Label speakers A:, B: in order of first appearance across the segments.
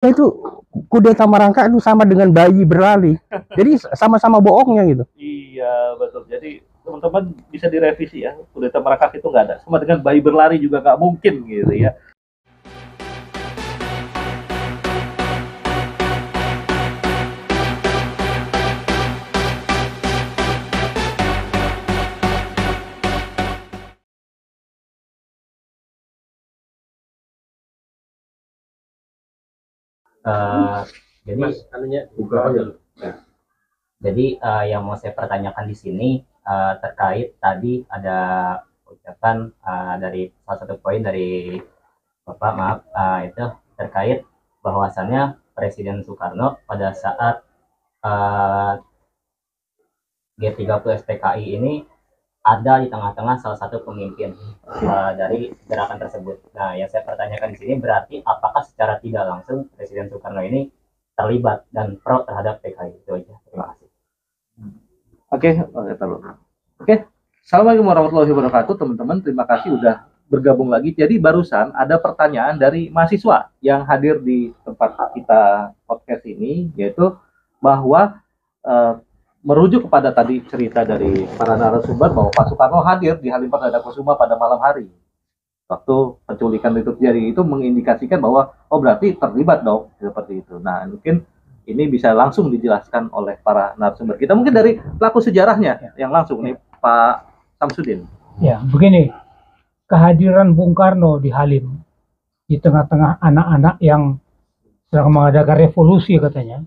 A: itu kudeta merangkak itu sama dengan bayi berlari. Jadi sama-sama bohongnya gitu.
B: Iya betul. Jadi teman-teman bisa direvisi ya. Kudeta merangkak itu nggak ada. Sama dengan bayi berlari juga nggak mungkin gitu ya.
C: Jadi yang mau saya pertanyakan di sini terkait tadi ada ucapan dari salah satu poin dari Bapak, maaf, itu terkait bahwasannya Presiden Soekarno pada saat G30 SPKI ini ada di tengah-tengah salah satu pemimpin dari gerakan tersebut. Nah, yang saya pertanyakan di sini berarti apakah secara tidak langsung Presiden Soekarno ini terlibat dan pro terhadap PKI? Itu aja. Terima kasih.
B: Oke. Assalamualaikum warahmatullahi wabarakatuh, teman-teman. Terima kasih udah bergabung lagi. Jadi barusan ada pertanyaan dari mahasiswa yang hadir di tempat kita podcast ini, yaitu bahwa merujuk kepada tadi cerita dari para narasumber bahwa Pak Soekarno hadir di Halim Perdana Kusuma pada malam hari waktu penculikan itu terjadi, itu mengindikasikan bahwa berarti terlibat dong seperti itu. Nah, mungkin ini bisa langsung dijelaskan oleh para narasumber kita, mungkin dari pelaku sejarahnya yang langsung nih, Pak Samsudin.
D: Ya, begini, kehadiran Bung Karno di Halim di tengah-tengah anak-anak yang sedang mengadakan revolusi katanya,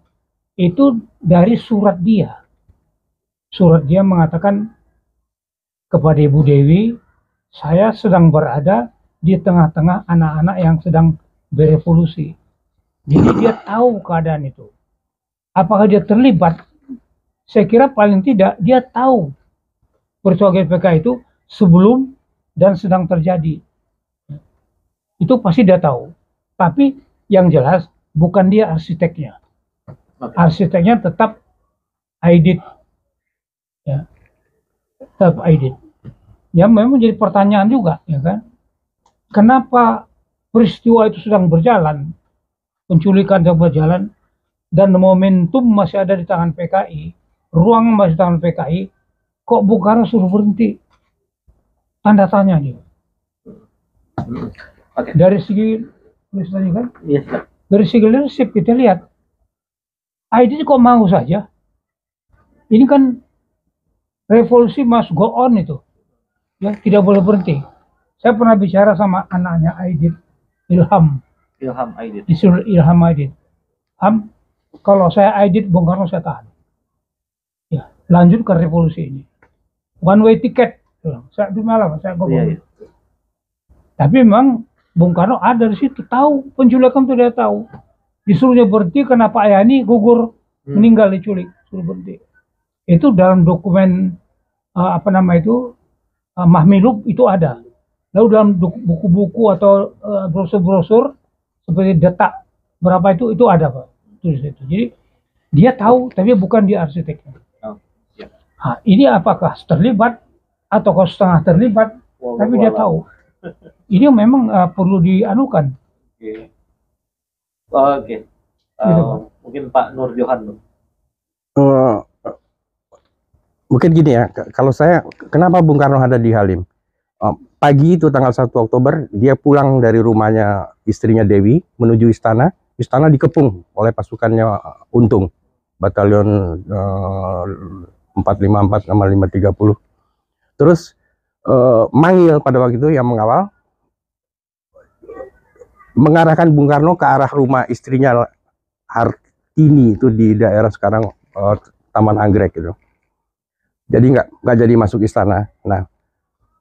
D: itu dari surat dia. Surat dia mengatakan kepada Ibu Dewi, saya sedang berada di tengah-tengah anak-anak yang sedang berevolusi. Jadi dia tahu keadaan itu. Apakah dia terlibat? Saya kira paling tidak dia tahu peristiwa GPK itu sebelum dan sedang terjadi. Itu pasti dia tahu. Tapi yang jelas bukan dia arsiteknya. Arsiteknya tetap Aidit. Ya, tetap Aidit. Ya, memang jadi pertanyaan juga, ya kan? Kenapa peristiwa itu sedang berjalan, penculikan sedang berjalan, dan momentum masih ada di tangan PKI, ruang masih di tangan PKI, kok Bung Karno suruh berhenti? Tanda tanya dia. Dari segi kan?
B: Yes,
D: dari segi leadership kita lihat, Aidit kok mau saja? Ini kan revolusi must go on itu, ya, tidak boleh berhenti. Saya pernah bicara sama anaknya Aidit, Ilham Aidit. Ilham Aidit. Kalau saya Aidit, Bung Karno saya tahan. Ya, lanjutkan revolusi ini. One way ticket. Saya di malam, saya ngomong. Tapi memang Bung Karno ada di situ, tahu penculikan itu dia tahu. Disuruhnya berhenti karena Pak Yani gugur, meninggal diculik, suruh berhenti. Itu dalam dokumen Mahmilub itu ada. Lalu dalam buku-buku atau brosur-brosur seperti detak berapa itu ada, Pak. Itu. Jadi dia tahu, tapi bukan dia arsiteknya. Nah, ini apakah terlibat atau setengah terlibat? Tapi dia tahu. Ini memang perlu dianukan.
B: Oke. Mungkin Pak Nur Johan.
A: Mungkin gini ya, kalau saya, kenapa Bung Karno ada di Halim? Pagi itu tanggal 1 Oktober, dia pulang dari rumahnya istrinya Dewi, menuju istana. Istana dikepung oleh pasukannya Untung, batalion 454 sama 530. Terus manggil pada waktu itu yang mengawal, mengarahkan Bung Karno ke arah rumah istrinya Hartini, itu di daerah sekarang Taman Anggrek gitu. Jadi nggak jadi masuk istana. Nah,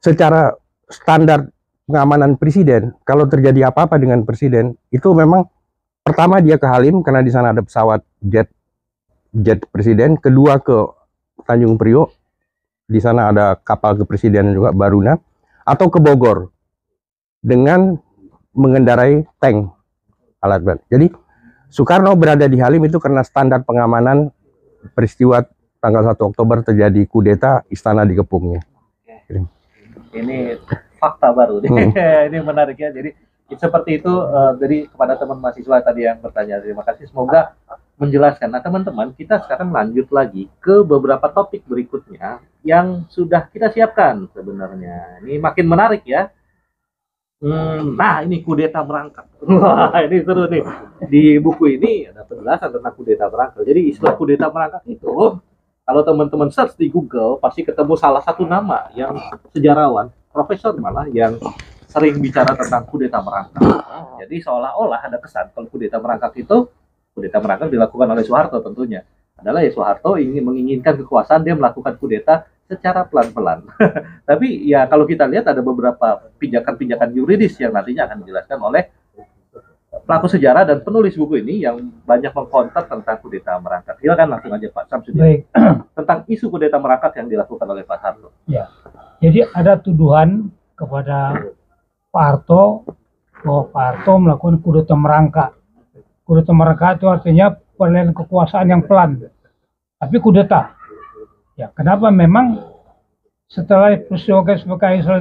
A: secara standar pengamanan presiden, kalau terjadi apa-apa dengan presiden, itu memang pertama dia ke Halim karena di sana ada pesawat jet presiden, kedua ke Tanjung Priok, di sana ada kapal kepresiden juga Baruna, atau ke Bogor dengan mengendarai tank alat berat. Jadi Soekarno berada di Halim itu karena standar pengamanan peristiwa tanggal 1 Oktober terjadi kudeta, istana dikepungnya.
B: Ini fakta baru. Ini menarik ya. Jadi Seperti itu, dari kepada teman mahasiswa tadi yang bertanya, terima kasih, semoga menjelaskan. Nah teman-teman, kita sekarang lanjut lagi ke beberapa topik berikutnya yang sudah kita siapkan sebenarnya. Ini makin menarik ya. Nah ini kudeta merangkak. Wah ini seru nih. Di buku ini ada penjelasan tentang kudeta merangkak. Jadi istilah kudeta merangkak itu, kalau teman-teman search di Google pasti ketemu salah satu nama yang sejarawan, profesor malah yang sering bicara tentang kudeta merangkak. Jadi seolah-olah ada kesan kalau kudeta merangkak dilakukan oleh Soeharto tentunya. Adalah ya Soeharto ingin menginginkan kekuasaan, dia melakukan kudeta secara pelan-pelan. Tapi ya kalau kita lihat ada beberapa pijakan-pijakan yuridis yang nantinya akan dijelaskan oleh pelaku sejarah dan penulis buku ini yang banyak mengkonter tentang kudeta merangkak. Silakan langsung aja Pak Samsudin.
D: Baik.
B: Tentang isu kudeta merangkak yang dilakukan oleh Pak Harto.
D: Ya. Jadi ada tuduhan kepada Pak Harto bahwa Pak Harto melakukan kudeta merangkak. Kudeta merangkak itu artinya peralihan kekuasaan yang pelan, tapi kudeta. Ya, kenapa? Memang setelah peristiwa KSPKI 165,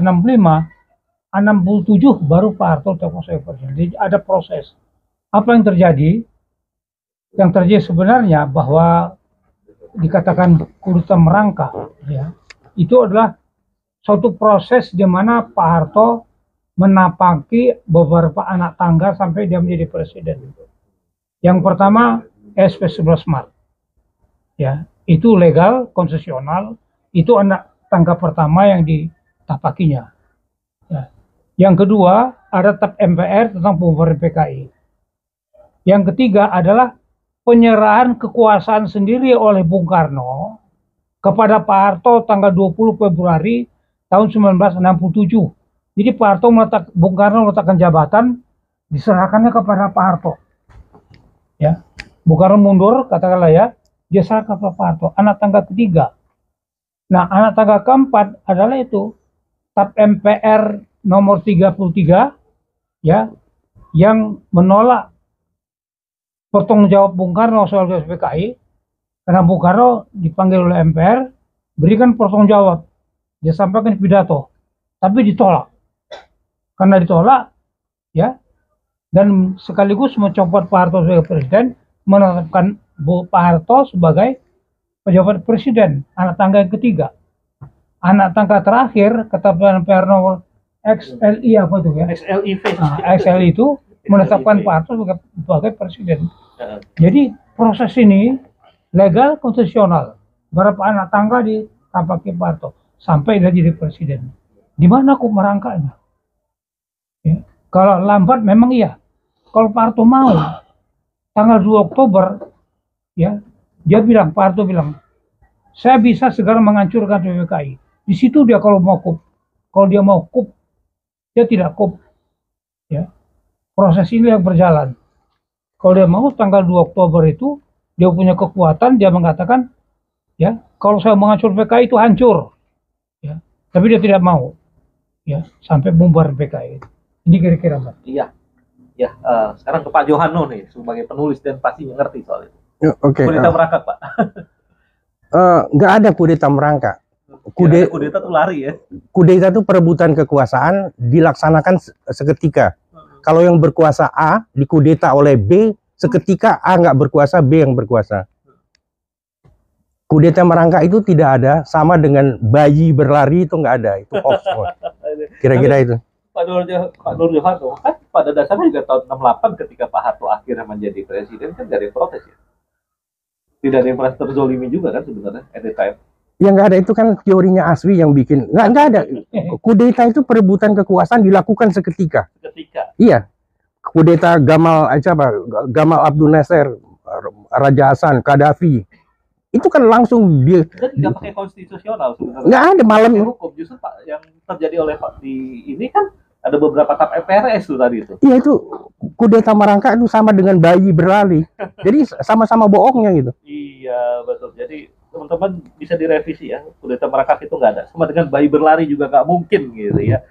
D: 67 baru Pak Harto terpilih presiden. Jadi ada proses. Apa yang terjadi? Yang terjadi sebenarnya bahwa dikatakan kudeta merangkak, ya, itu adalah suatu proses di mana Pak Harto menapaki beberapa anak tangga sampai dia menjadi presiden. Yang pertama SP 11 Mart, ya, itu legal, konsesional, itu anak tangga pertama yang ditapakinya. Ya. Yang kedua ada TAP MPR tentang pembubaran PKI. Yang ketiga adalah penyerahan kekuasaan sendiri oleh Bung Karno kepada Pak Harto tanggal 20 Februari tahun 1967. Jadi Pak Harto Bung Karno meletakkan jabatan, diserahkannya kepada Pak Harto. Ya, Bung Karno mundur, katakanlah ya, dia serahkan kepada Pak Harto. Anak tangga ketiga. Nah, anak tangga keempat adalah itu TAP MPR nomor 33, ya, yang menolak pertanggungjawab Bung Karno soal PKI, karena Bung Karno dipanggil oleh MPR, berikan pertanggungjawab. Dia sampaikan pidato, tapi ditolak. Karena ditolak, ya, dan sekaligus mencopot Pak Harto sebagai presiden, menetapkan Pak Harto sebagai pejabat presiden, anak tangga yang ketiga. Anak tangga terakhir, kata MPR nomor XLI apa itu ya?
B: XLI
D: XLI itu menetapkan Pak Harto sebagai presiden. Jadi proses ini legal, konstitusional. Berapa anak tangga ditapaki Pak Harto sampai dia jadi presiden. Di mana kok merangkaknya? Ya. Kalau lambat memang iya. Kalau Pak Harto mau tanggal 2 Oktober, ya, Pak Harto bilang, saya bisa segera menghancurkan PPKI. Di situ dia kalau mau kup. Kalau dia mau kup, dia tidak kup. Ya. Proses ini yang berjalan. Kalau dia mau tanggal 2 Oktober itu, dia punya kekuatan, dia mengatakan, ya, kalau saya menghancur PKI itu hancur. Ya. Tapi dia tidak mau. Ya, sampai bubar PKI. Ini kira-kira, Mbak.
B: Iya. Ya, sekarang ke Pak Johano nih sebagai penulis dan pasti ngerti soal itu.
A: Oke.
B: Kudeta merangkak, Pak.
A: Nggak ada kudeta merangkak.
B: Kudeta tuh lari ya.
A: Kudeta itu perebutan kekuasaan dilaksanakan seketika. Kalau yang berkuasa A dikudeta oleh B, seketika A nggak berkuasa, B yang berkuasa. Kudeta merangkak itu tidak ada, sama dengan bayi berlari itu nggak ada, itu hoax. Kira-kira itu.
B: Pak Nur Johanto kan pada dasarnya juga tahun 68 ketika Pak Harto akhirnya menjadi presiden kan nggak ada yang protes ya. Tidak ada yang merasa terzolimi juga kan sebenarnya at the time.
A: Yang nggak ada itu kan teorinya Aswi yang bikin. Nggak ada. Kudeta itu perebutan kekuasaan dilakukan seketika. Iya. Kudeta Gamal Abdul Nasser, Raja Hasan, Gaddafi. Itu kan langsung dia.
B: Dan nggak pakai konstitusional sebenarnya.
A: Nggak ada malam.
B: Hukum justru Pak yang terjadi oleh Pak di ini kan ada beberapa TAP MPRS tuh tadi itu.
A: Iya itu kudeta merangkak itu sama dengan bayi berlari. Jadi sama-sama bohongnya gitu.
B: Iya betul. Jadi teman-teman bisa direvisi ya. Kudeta merangkak itu nggak ada. Sama dengan bayi berlari juga nggak mungkin gitu ya.